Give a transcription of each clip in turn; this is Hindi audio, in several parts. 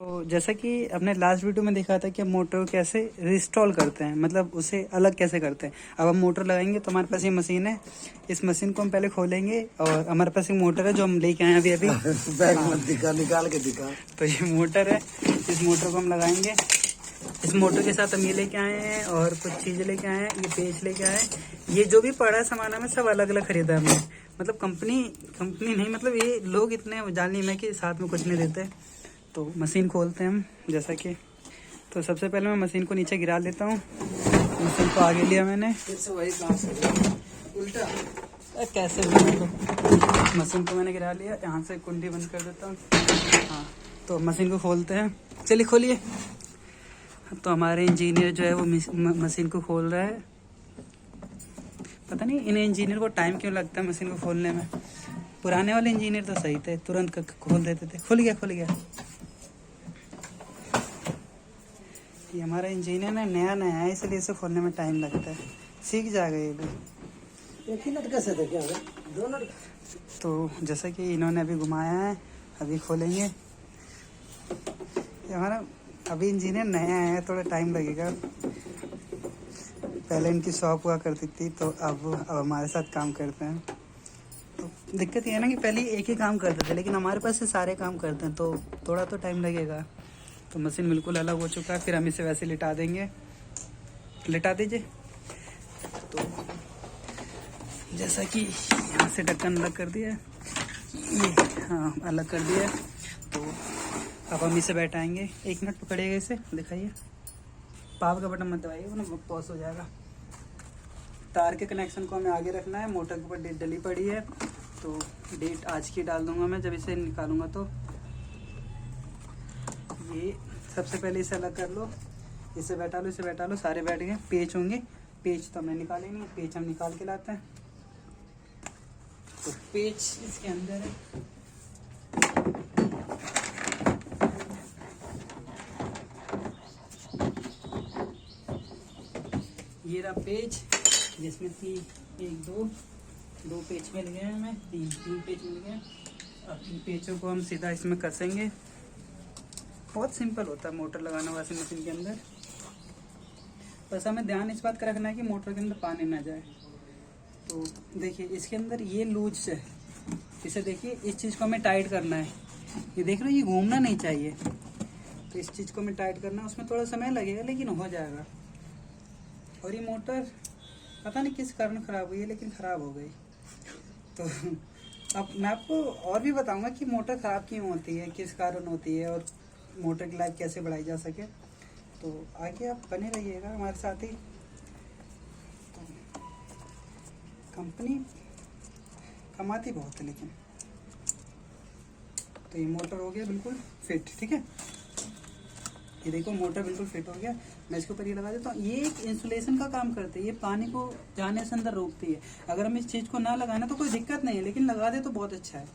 तो जैसा कि अपने लास्ट वीडियो में देखा था कि हम मोटर को कैसे रिस्टॉल करते हैं, मतलब उसे अलग कैसे करते हैं। अब हम मोटर लगाएंगे तो हमारे पास ये मशीन है। इस मशीन को हम पहले खोलेंगे और हमारे पास एक मोटर है जो हम लेके आए हैं अभी बैग मत दिखा, निकाल के दिखा। तो ये मोटर है, इस मोटर को हम लगाएंगे। इस मोटर के साथ हम ये लेके आए हैं और कुछ चीज़ें लेके आए हैं। ये पेच लेके आए हैं। ये जो भी पड़ा सामान हमें सब अलग अलग खरीदा है हमने, मतलब कंपनी नहीं, मतलब ये लोग इतने जानी में कि साथ में कुछ नहीं देते। तो मशीन खोलते हैं हम जैसा कि। तो सबसे पहले मैं मशीन को नीचे गिरा लेता हूँ। मशीन को आगे लिया मैंने, वही उल्टा कैसे भी तो मशीन को मैंने गिरा लिया। यहाँ से कुंडी बंद कर देता हूँ। हाँ, तो मशीन को खोलते हैं। चलिए खोलिए। तो हमारे इंजीनियर जो है वो मशीन को खोल रहा है। पता नहीं इन इंजीनियर को टाइम क्यों लगता है मशीन को खोलने में। पुराने वाले इंजीनियर तो सही थे, तुरंत खोल देते थे। खुल गया। ये हमारा इंजीनियर ना नया है, इसलिए इसे खोलने में टाइम लगता है। सीख जाएगा ये भी। एक ही नट कैसे थे क्या? दो नट। तो जैसा कि इन्होंने अभी घुमाया है, अभी खोलेंगे। ये हमारा अभी इंजीनियर नया है, थोड़ा टाइम लगेगा। पहले इनकी शॉप हुआ करती थी, तो अब हमारे साथ काम करते हैं। तो दिक्कत ये है ना कि पहले एक ही काम करते थे, लेकिन हमारे पास से सारे काम करते हैं तो थोड़ा तो टाइम लगेगा। तो मशीन बिल्कुल अलग हो चुका है। फिर हम इसे वैसे लिटा देंगे। लिटा दीजिए। तो जैसा कि यहाँ से ढक्कन अलग कर दिया, ये हाँ अलग कर दिया। तो अब हम इसे बैठाएंगे। 1 मिनट पकड़िएगा, इसे दिखाइए। पावर का बटन मत दबाइए, वरना पॉज हो जाएगा। तार के कनेक्शन को हमें आगे रखना है। मोटर के ऊपर डेट डली पड़ी है, तो डेट आज की डाल दूंगा मैं जब इसे निकालूंगा। तो ये सबसे पहले इसे अलग कर लो। इसे बैठा लो, सारे बैठ गए। पेच होंगे, पेच तो हमने निकाले नहीं, पेच हम निकाल के लाते हैं। तो पेच इसके अंदर है। ये रहा पेच, जिसमें दो पेच मिल गए हमें, तीन पेच मिल गए। अब इन पेचों को हम सीधा इसमें कसेंगे। बहुत सिंपल होता है मोटर लगाना वॉशिंग मशीन के अंदर। बस हमें ध्यान इस बात का रखना है कि मोटर के अंदर पानी ना जाए। तो देखिए इसके अंदर ये लूज है, इसे देखिए। इस चीज़ को हमें टाइट करना है। ये देख रहे हो, ये घूमना नहीं चाहिए। तो इस चीज़ को हमें टाइट करना है। उसमें थोड़ा समय लगेगा लेकिन हो जाएगा। और ये मोटर पता नहीं किस कारण ख़राब हुई है, लेकिन ख़राब हो गई। तो अब मैं आपको और भी बताऊंगा कि मोटर ख़राब क्यों होती है, किस कारण होती है, और मोटर की लाइफ कैसे बढ़ाई जा सके। तो आगे आप बने रहिएगा हमारे साथ ही। तो कंपनी कमाती बहुत है, लेकिन तो ये मोटर हो गया बिल्कुल फिट। ठीक है, ये देखो मोटर बिल्कुल फिट हो गया। मैं इसके ऊपर ये लगा देता हूँ। ये एक इंसुलेशन का काम करती है, ये पानी को जाने से अंदर रोकती है। अगर हम इस चीज़ को ना लगाए ना तो कोई दिक्कत नहीं है, लेकिन लगा दे तो बहुत अच्छा है।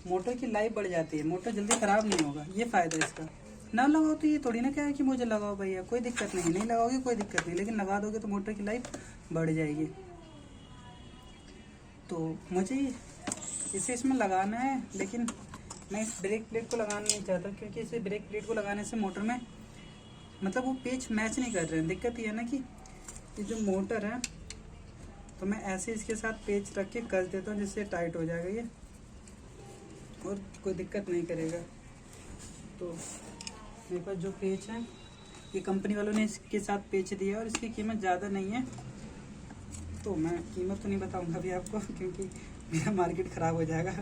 मोटर की लाइफ बढ़ जाती है, मोटर जल्दी ख़राब नहीं होगा। ये फ़ायदा है इसका। ना लगाओ तो ये थोड़ी ना क्या है कि मुझे लगाओ भैया, कोई दिक्कत नहीं। नहीं लगाओगे कोई दिक्कत नहीं, लेकिन लगा दोगे तो मोटर की लाइफ बढ़ जाएगी। तो मुझे इसे इसमें लगाना है, लेकिन मैं इस ब्रेक प्लेट को लगाना नहीं चाहता, क्योंकि इसे ब्रेक प्लेट को लगाने से मोटर में मतलब वो पेच मैच नहीं कर रहे हैं। दिक्कत ये है ना कि ये जो मोटर है, तो मैं ऐसे इसके साथ पेच रख के कस देता हूँ, जिससे टाइट हो जाएगा ये और कोई दिक्कत नहीं करेगा। तो मेरे पास जो पेच है, ये कंपनी वालों ने इसके साथ पेच दिया और इसकी कीमत ज़्यादा नहीं है। तो मैं कीमत तो नहीं बताऊंगा अभी आपको, क्योंकि मेरा मार्केट ख़राब हो जाएगा।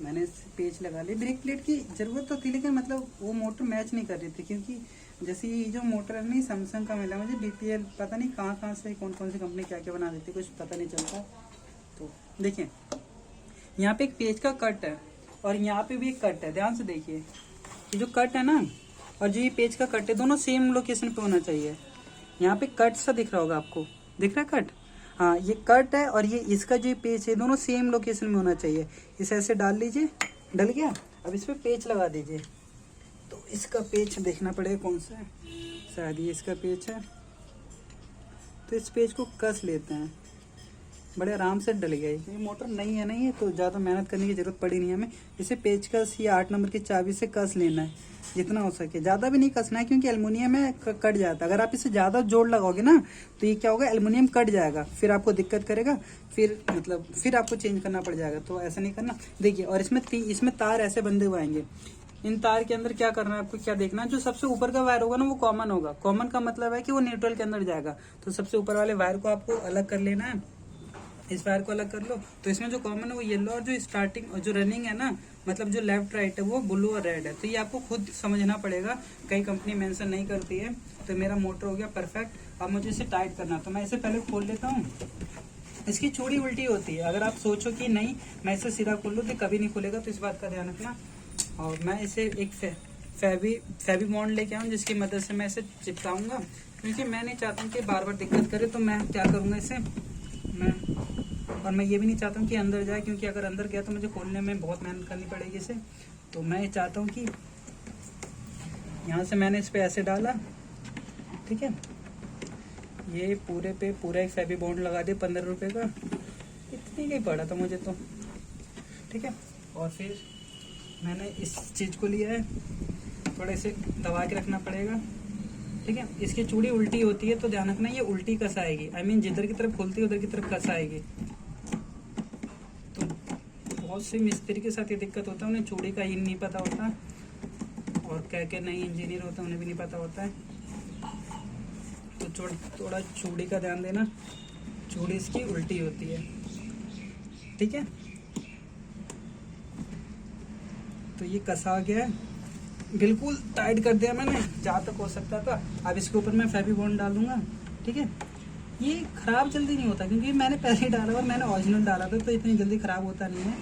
मैंने पेच लगा ली। ब्रेक प्लेट की ज़रूरत तो थी, लेकिन मतलब वो मोटर मैच नहीं कर रही थी, क्योंकि जैसे ये जो मोटर है नहीं, सैमसंग का मिला मुझे, BPL पता नहीं कहाँ से कौन सी कंपनी क्या क्या बना देती है, कुछ पता नहीं चलता। तो देखिए यहाँ पे एक पेच का कट है और यहाँ पे भी एक कट है। ध्यान से देखिए, ये जो कट है ना और जो ये पेच का कट है, दोनों सेम लोकेशन पे होना चाहिए। यहाँ पे कट सा दिख रहा होगा आपको, दिख रहा है कट? हाँ, ये कट है और ये इसका जो पेच है, दोनों सेम लोकेशन में होना चाहिए। इसे ऐसे डाल लीजिए, डल गया। अब इस पर पेच लगा दीजिए। तो इसका पेच देखना पड़ेगा कौन सा है, शायद ये इसका पेच है। तो इस पेच को कस लेते हैं। बड़े आराम से डल गया। ये मोटर नहीं है ना, ये तो ज़्यादा मेहनत करने की जरूरत पड़ी नहीं हमें। इसे पेचकस या 8 नंबर की चाबी से कस लेना है जितना हो सके, ज़्यादा भी नहीं कसना है क्योंकि एल्युमिनियम में कट जाता है। अगर आप इसे ज़्यादा जोड़ लगाओगे ना तो ये क्या होगा, एल्युमिनियम कट जाएगा, फिर आपको दिक्कत करेगा, फिर आपको चेंज करना पड़ जाएगा। तो ऐसा नहीं करना। देखिए, और इसमें तार ऐसे बंधे हुए आएंगे। इन तार के अंदर क्या करना है आपको, क्या देखना है, जो सबसे ऊपर का वायर होगा ना वो कॉमन होगा। कॉमन का मतलब है कि वो न्यूट्रल के अंदर जाएगा। तो सबसे ऊपर वाले वायर को आपको अलग कर लेना है। इस वायर को अलग कर लो। तो इसमें जो कॉमन है वो येलो, और जो स्टार्टिंग और जो रनिंग है ना, मतलब जो लेफ्ट राइट है वो ब्लू और रेड है। तो ये आपको खुद समझना पड़ेगा, कई कंपनी मेंशन नहीं करती है। तो मेरा मोटर हो गया परफेक्ट। अब मुझे इसे टाइट करना, तो मैं इसे पहले खोल लेता हूँ। इसकी चूड़ी उल्टी होती है। अगर आप सोचो कि नहीं मैं इसे सीधा खोल लूँ तो कभी नहीं खुलेगा, तो इस बात का ध्यान रखना। और मैं इसे एक फेवी बॉन्ड लेके आऊँ जिसकी मदद से मैं इसे चिपकाऊंगा, क्योंकि मैं नहीं चाहता हूँ कि बार बार दिक्कत करे। तो मैं क्या करूँगा, इसे मैं ये भी नहीं चाहता हूँ कि अंदर जाए, क्योंकि अगर अंदर गया तो मुझे खोलने में बहुत मेहनत करनी पड़ेगी इसे। तो मैं ये चाहता हूँ कि यहाँ से मैंने इस पर ऐसे डाला, ठीक है, ये पूरे पे पूरा एक फेवी बॉन्ड लगा दिया 15 रुपये का, इतनी का ही पड़ा था मुझे तो, ठीक है। और फिर मैंने इस चीज़ को लिया है, थोड़ा इसे दबा के रखना पड़ेगा, ठीक है। इसकी चूड़ी उल्टी होती है तो ध्यान रखना, ये उल्टी कस आएगी। I mean, जिधर की तरफ खुलती है उधर की तरफ कस आएगी। तो बहुत से मिस्त्री के साथ ये दिक्कत होता है, उन्हें चूड़ी का इन नहीं पता होता, और क्या नहीं इंजीनियर होता उन्हें भी नहीं पता होता है। तो थोड़ा चूड़ी का ध्यान देना, चूड़ी इसकी उल्टी होती है, ठीक है। तो ये कसा गया है, बिल्कुल टाइट कर दिया मैंने जहाँ तक हो सकता था। अब इसके ऊपर मैं फेवी बॉन्ड डालूंगा, ठीक है। ये खराब जल्दी नहीं होता क्योंकि मैंने पहले ही डाला और मैंने ओरिजिनल डाला था, तो इतनी जल्दी खराब होता नहीं है।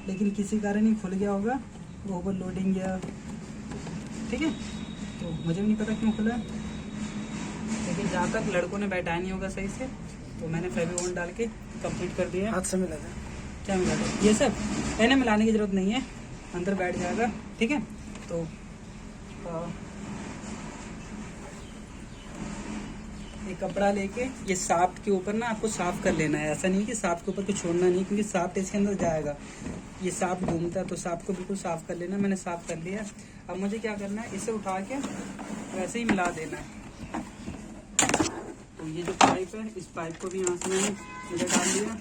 लेकिन किसी कारण ही खुल गया होगा, ओवरलोडिंग या, ठीक है। तो मुझे भी नहीं पता क्यों खुला, लेकिन जहाँ तक लड़कों ने बैठाया नहीं होगा सही से, तो मैंने फेवी बॉन्ड डाल के कंप्लीट कर दिया। हाथ से मिला था क्या मिला था, ये सब पहले मिलाने की जरूरत नहीं है, अंदर बैठ जाएगा, ठीक है। तो एक कपड़ा लेके ये साफ्ट के ऊपर ना आपको साफ कर लेना है। ऐसा नहीं कि साफ्ट के ऊपर कुछ छोड़ना नहीं, क्योंकि साफ्ट इसके अंदर जाएगा, ये साफ्ट घूमता है, तो साफ्ट को बिल्कुल साफ कर लेना। मैंने साफ कर लिया। अब मुझे क्या करना है, इसे उठा के वैसे ही मिला देना है। तो ये जो पाइप है, इस पाइप को भी यहाँ से मैंने इधर डाल दिया।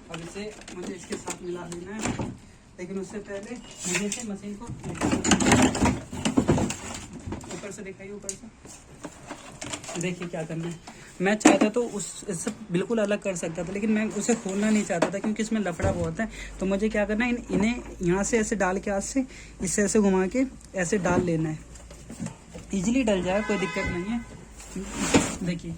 अब इसे मुझे इसके साथ मिला देना है, लेकिन उससे पहले मुझे इसे मशीन को ऊपर से दिखाइए, ऊपर से देखिए क्या करना है। मैं चाहता तो इससे बिल्कुल अलग कर सकता था, लेकिन मैं उसे खोलना नहीं चाहता था क्योंकि इसमें लफड़ा बहुत है। तो मुझे क्या करना है, इन्हें यहाँ से ऐसे डाल के, हाथ से इससे ऐसे घुमा के ऐसे डाल लेना है। इजीली डल जाए, कोई दिक्कत नहीं है। देखिए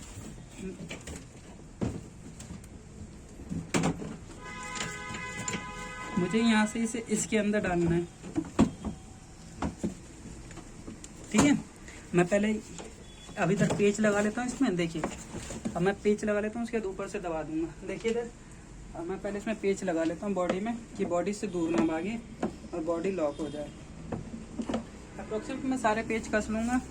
मुझे यहाँ से इसे इसके अंदर डालना है, ठीक है। मैं पहले अभी तक पेच लगा लेता हूँ इसमें, देखिए। अब मैं पेच लगा लेता हूँ, उसके बाद ऊपर से दबा दूंगा, देखिए इधर। अब मैं पहले इसमें पेच लगा लेता हूँ बॉडी में, कि बॉडी से दूर ना भागे और बॉडी लॉक हो जाए। अप्रोक्सीमेट मैं सारे पेच कस लूँगा।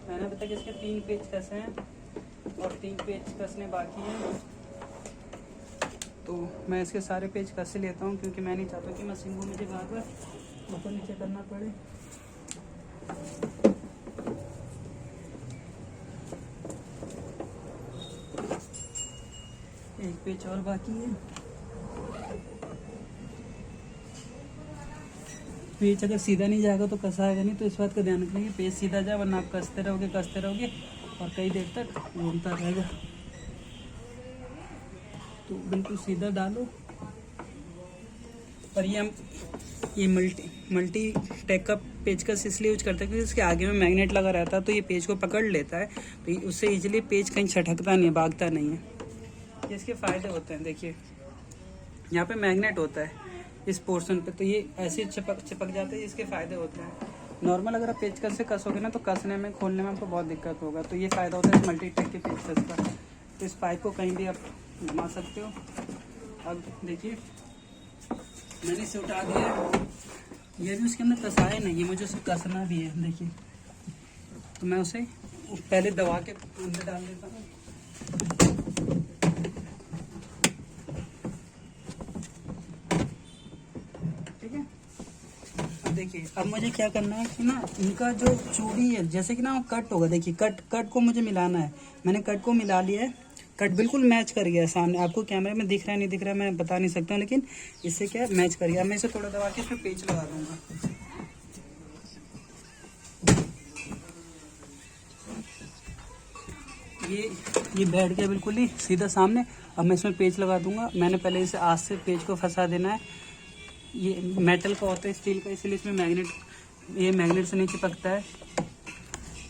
मैंने अभी तक इसके 3 पेज कसे हैं और 3 पेज कसने बाकी हैं। तो मैं इसके सारे पेज कस लेता हूँ, क्योंकि मैं नहीं चाहता कि मशीन को मुझे बार बार ऊपर नीचे करना पड़े। एक पेज और बाकी है। पेज अगर सीधा नहीं जाएगा तो कसा आएगा नहीं, तो इस बात का ध्यान रखना कि पेज सीधा जाए, वरना आप कसते रहोगे और कई देर तक घूमता रहेगा। तो बिल्कुल सीधा डालो। और ये मल्टी टेक का पेचकस इसलिए यूज करता है क्योंकि इसके आगे में मैग्नेट लगा रहता है, तो ये पेज को पकड़ लेता है, तो उससे इजीली पेज कहीं छटकता नहीं है, भागता नहीं है। ये इसके फ़ायदे होते हैं। देखिए यहाँ पे मैग्नेट होता है इस पोर्शन पे, तो ये ऐसे चिपक जाते हैं, इसके फ़ायदे होते हैं। नॉर्मल अगर आप पेचकस से कसोगे ना तो कसने में खोलने में आपको बहुत दिक्कत होगा, तो ये फ़ायदा होता है इस मल्टीटेक के पेचकस का। तो इस पाइप को कहीं भी आप घुमा सकते हो। अब देखिए मैंने इसे उठा दिया, ये भी उसके अंदर कसाया नहीं है, मुझे उसे कसना भी है। देखिए तो मैं उसे पहले दबा के अंदर डाल देता हूँ। ठीक है, अब देखिए अब मुझे क्या करना है कि ना इनका जो चूड़ी है जैसे कि ना कट होगा, देखिए कट को मुझे मिलाना है। मैंने कट को मिला लिया है, कट बिल्कुल मैच कर गया है सामने। आपको कैमरे में दिख रहा है नहीं दिख रहा है मैं बता नहीं सकता हूँ, लेकिन इससे क्या मैच कर गया। मैं इसे थोड़ा दबा के इसमें पेच लगा दूंगा। ये बैठ गया बिल्कुल ही सीधा सामने। अब मैं इसमें पेच लगा दूंगा। मैंने पहले इसे आज से पेच को फंसा देना है। ये मेटल का होता है, स्टील का, इसलिए इसमें मैग्नेट से नहीं चिपकता है।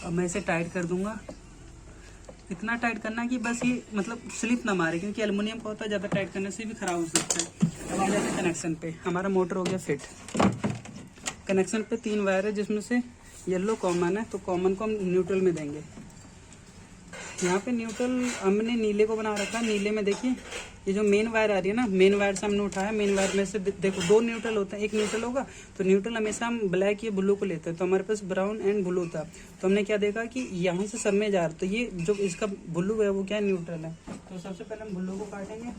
अब मैं इसे टाइट कर दूंगा। इतना टाइट करना है कि बस ये मतलब स्लिप ना मारे, क्योंकि एल्युमिनियम का होता है ज़्यादा टाइट करने से भी ख़राब हो सकता है। अब आ जाते हैं कनेक्शन पे। हमारा मोटर हो गया फिट। कनेक्शन पे 3 वायर है जिसमें से येलो कॉमन है, तो कॉमन को हम न्यूट्रल में देंगे। यहाँ पे न्यूट्रल हमने नीले को बना रखा है। नीले में देखिए ये जो मेन वायर आ रही है ना, मेन वायर से हमने उठाया। मेन वायर में से देखो 2 न्यूट्रल होता है, एक न्यूट्रल होगा। तो न्यूट्रल हमेशा हम ब्लैक या ब्लू को लेते हैं, तो हमारे पास ब्राउन एंड ब्लू था। तो हमने क्या देखा कि यहाँ से सब में जा रहा, तो ये जो इसका ब्लू है वो क्या न्यूट्रल है। तो सबसे पहले हम ब्लू को काटेंगे।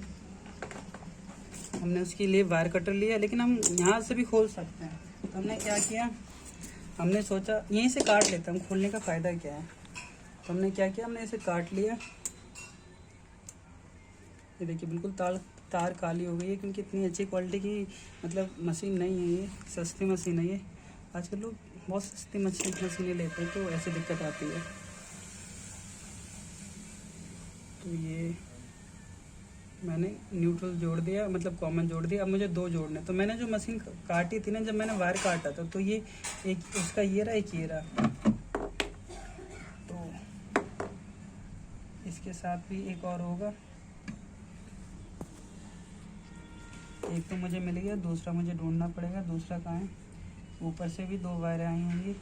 हमने उसके लिए वायर कटर लिया, लेकिन हम यहाँ से भी खोल सकते हैं। तो हमने क्या किया, हमने सोचा यहीं से काट लेते हैं, हम खोलने का फ़ायदा क्या है। तो हमने क्या किया, हमने इसे काट लिया। ये देखिए बिल्कुल तार काली हो गई है, क्योंकि इतनी अच्छी क्वालिटी की मतलब मशीन नहीं है, ये सस्ती मशीन है। ये आजकल लोग बहुत सस्ती मशीनें लेते हैं, तो ऐसी दिक्कत आती है। तो ये मैंने न्यूट्रल जोड़ दिया, मतलब कॉमन जोड़ दिया। अब मुझे 2 जोड़ने। तो मैंने जो मशीन काटी थी ना, जब मैंने वायर काटा था, तो ये एक उसका ये रहा, एक ये रहा। तो इसके साथ भी एक और होगा। एक तो मुझे मिल गया, दूसरा मुझे ढूंढना पड़ेगा। दूसरा कहाँ है? ऊपर से भी 2 वायर आई होंगी,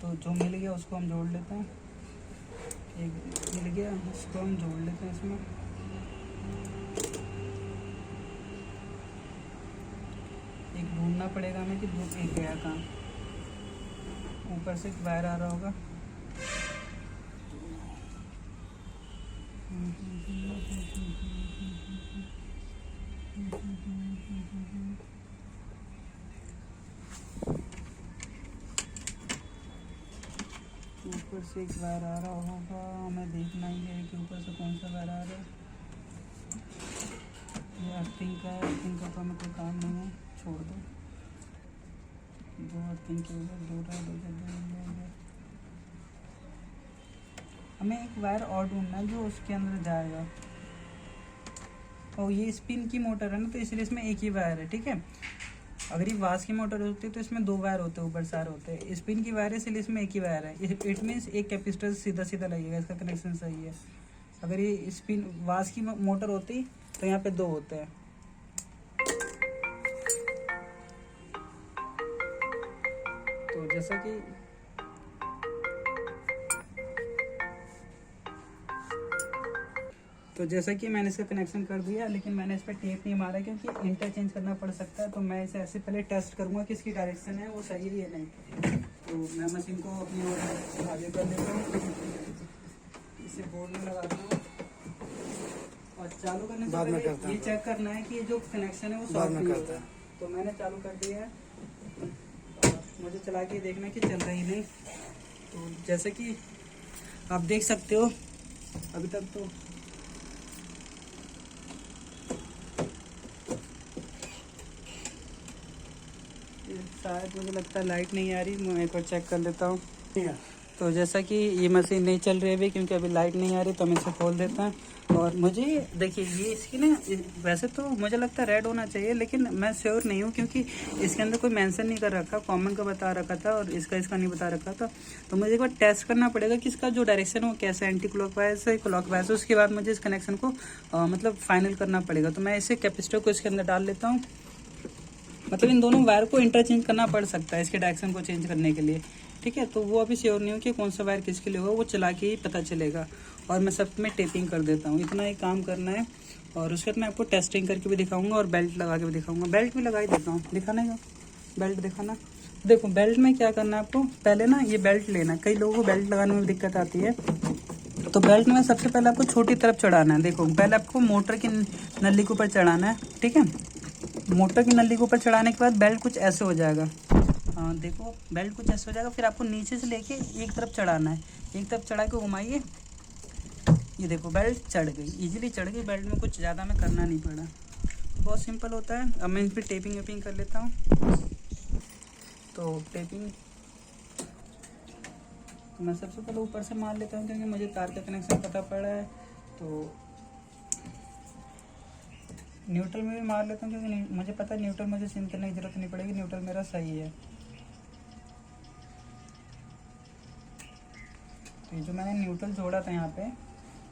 तो जो मिल गया उसको हम जोड़ लेते हैं। एक मिल गया, उसको हम जोड़ लेते हैं इसमें। एक ढूंढना पड़ेगा हमें कि एक गया कहाँ। ऊपर से एक वायर आ रहा होगा। ऊपर से एक वायर आ रहा होगा, हमें देखना ही है कि ऊपर से कौन सा वायर आ रहा है। ये अर्थिंग का है, अर्थिंग का तो हमें कोई काम नहीं है, छोड़ दो। 2 अर्थिंग के ऊपर 2 रहा। हमें एक वायर और ढूंढना है जो उसके अंदर जाएगा। और ये स्पिन की मोटर है ना, तो इसलिए इसमें एक ही वायर है। ठीक है, अगर ये वास की मोटर होती है तो इसमें 2 वायर होते हैं, ऊपर सारे होते हैं। स्पिन की वायर है इसलिए इसमें एक ही वायर है। इट मीन्स एक कैपेसिटर सीधा सीधा लगेगा, इसका कनेक्शन सही है। अगर ये स्पिन वास की मोटर होती तो यहाँ पे 2 होते हैं। तो जैसा कि मैंने इसका कनेक्शन कर दिया, लेकिन मैंने इस पर टेप नहीं मारा क्योंकि इंटरचेंज करना पड़ सकता है। तो मैं इसे ऐसे पहले टेस्ट करूँगा कि इसकी डायरेक्शन है वो सही है या नहीं। तो मैं मशीन को अपनी ओर आगे कर देता हूँ, इसे बोर्ड में लगाता हूँ और चालू करने से पहले ये चेक करना है कि जो कनेक्शन है वो शॉर्ट नहीं होता। तो मैंने चालू कर दिया है, मुझे चला के देखना कि चल रही नहीं। तो जैसे कि आप देख सकते हो अभी तक तो शायद मुझे लगता है लाइट नहीं आ रही। मैं एक बार चेक कर लेता हूँ। तो जैसा कि ये मशीन नहीं चल रही है अभी क्योंकि अभी लाइट नहीं आ रही, तो हम इसे खोल देते हैं और मुझे देखिए ये इसकी ना, वैसे तो मुझे लगता है रेड होना चाहिए, लेकिन मैं श्योर नहीं हूँ क्योंकि इसके अंदर कोई मेंशन नहीं कर रखा, कॉमन का बता रखा था और इसका नहीं बता रखा था। तो मुझे एक बार टेस्ट करना पड़ेगा कि इसका जो डायरेक्शन है वो कैसा, एंटी क्लॉकवाइज है क्लॉकवाइज है, उसके बाद मुझे इस कनेक्शन को मतलब फाइनल करना पड़ेगा। तो मैं इसे कैपेसिटर को इसके अंदर डाल लेता हूँ। मतलब इन दोनों वायर को इंटरचेंज करना पड़ सकता है इसके डायरेक्शन को चेंज करने के लिए, ठीक है। तो वो अभी श्योर नहीं हो कि कौन सा वायर किसके लिए होगा, वो चला के ही पता चलेगा। और मैं सब में टेपिंग कर देता हूँ, इतना ही काम करना है। और उसके बाद मैं आपको टेस्टिंग करके भी दिखाऊंगा और बेल्ट लगा के भी दिखाऊंगा। बेल्ट भी लगा ही देता हूँ, दिखाना का बेल्ट दिखाना। देखो बेल्ट में क्या करना है आपको, पहले ना ये बेल्ट लेना। कई लोगों को बेल्ट लगाने में दिक्कत आती है, तो बेल्ट में सबसे पहले आपको छोटी तरफ चढ़ाना है। देखो पहले आपको मोटर की नली के ऊपर चढ़ाना है, ठीक है। मोटर की नली के ऊपर चढ़ाने के बाद बेल्ट कुछ ऐसे हो जाएगा। हाँ देखो बेल्ट कुछ ऐसे हो जाएगा। फिर आपको नीचे से लेके एक तरफ चढ़ाना है, एक तरफ चढ़ा के घुमाइए। ये देखो बेल्ट चढ़ गई, इजीली चढ़ गई। बेल्ट में कुछ ज़्यादा में करना नहीं पड़ा, बहुत सिंपल होता है। अब मैं इन पर टेपिंग वेपिंग कर लेता हूँ। तो टेपिंग तो मैं सबसे पहले ऊपर से मार लेता हूँ क्योंकि मुझे तार का कनेक्शन पता पड़ा है। तो न्यूट्रल में भी मार लेता हूँ क्योंकि मुझे पता है न्यूट्रल मुझे चेंज करने की जरूरत नहीं पड़ेगी, न्यूट्रल मेरा सही है। तो ये जो मैंने न्यूट्रल जोड़ा था यहाँ पे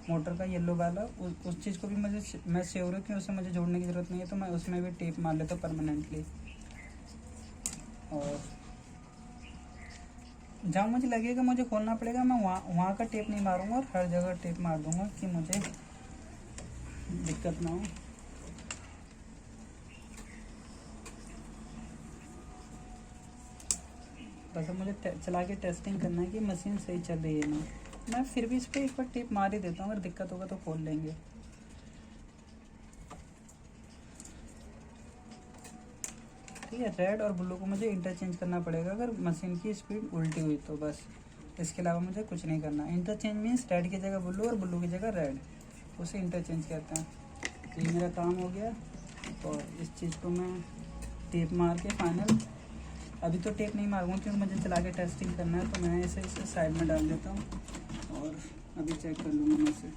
मोटर का येलो वाला, उस चीज़ को भी मैं श्योर हूँ कि उसे मुझे जोड़ने की ज़रूरत नहीं है। तो मैं उसमें भी टेप मार लेता हूँ परमानेंटली। और जहाँ मुझे लगेगा मुझे खोलना पड़ेगा, मैं वहाँ का टेप नहीं मारूंगा और हर जगह टेप मार दूंगा कि मुझे दिक्कत ना हो। बस अब मुझे चला के टेस्टिंग करना है कि मशीन सही चल रही है ना। मैं फिर भी इस पर एक बार टेप मार ही देता हूँ, अगर दिक्कत होगा तो खोल लेंगे। ठीक है, रेड और ब्लू को मुझे इंटरचेंज करना पड़ेगा अगर मशीन की स्पीड उल्टी हुई तो, बस इसके अलावा मुझे कुछ नहीं करना। इंटरचेंज मीन्स रेड की जगह ब्लू और ब्लू की जगह रेड, उसे इंटरचेंज कहते हैं। तो ये मेरा काम हो गया। और इस चीज़ को मैं टेप मार के फाइनल, अभी तो टेप नहीं मारूंगा क्योंकि मुझे चला के टेस्टिंग करना है। तो मैं इसे साइड में डाल देता हूँ और अभी चेक कर लूँगा मैं इसे।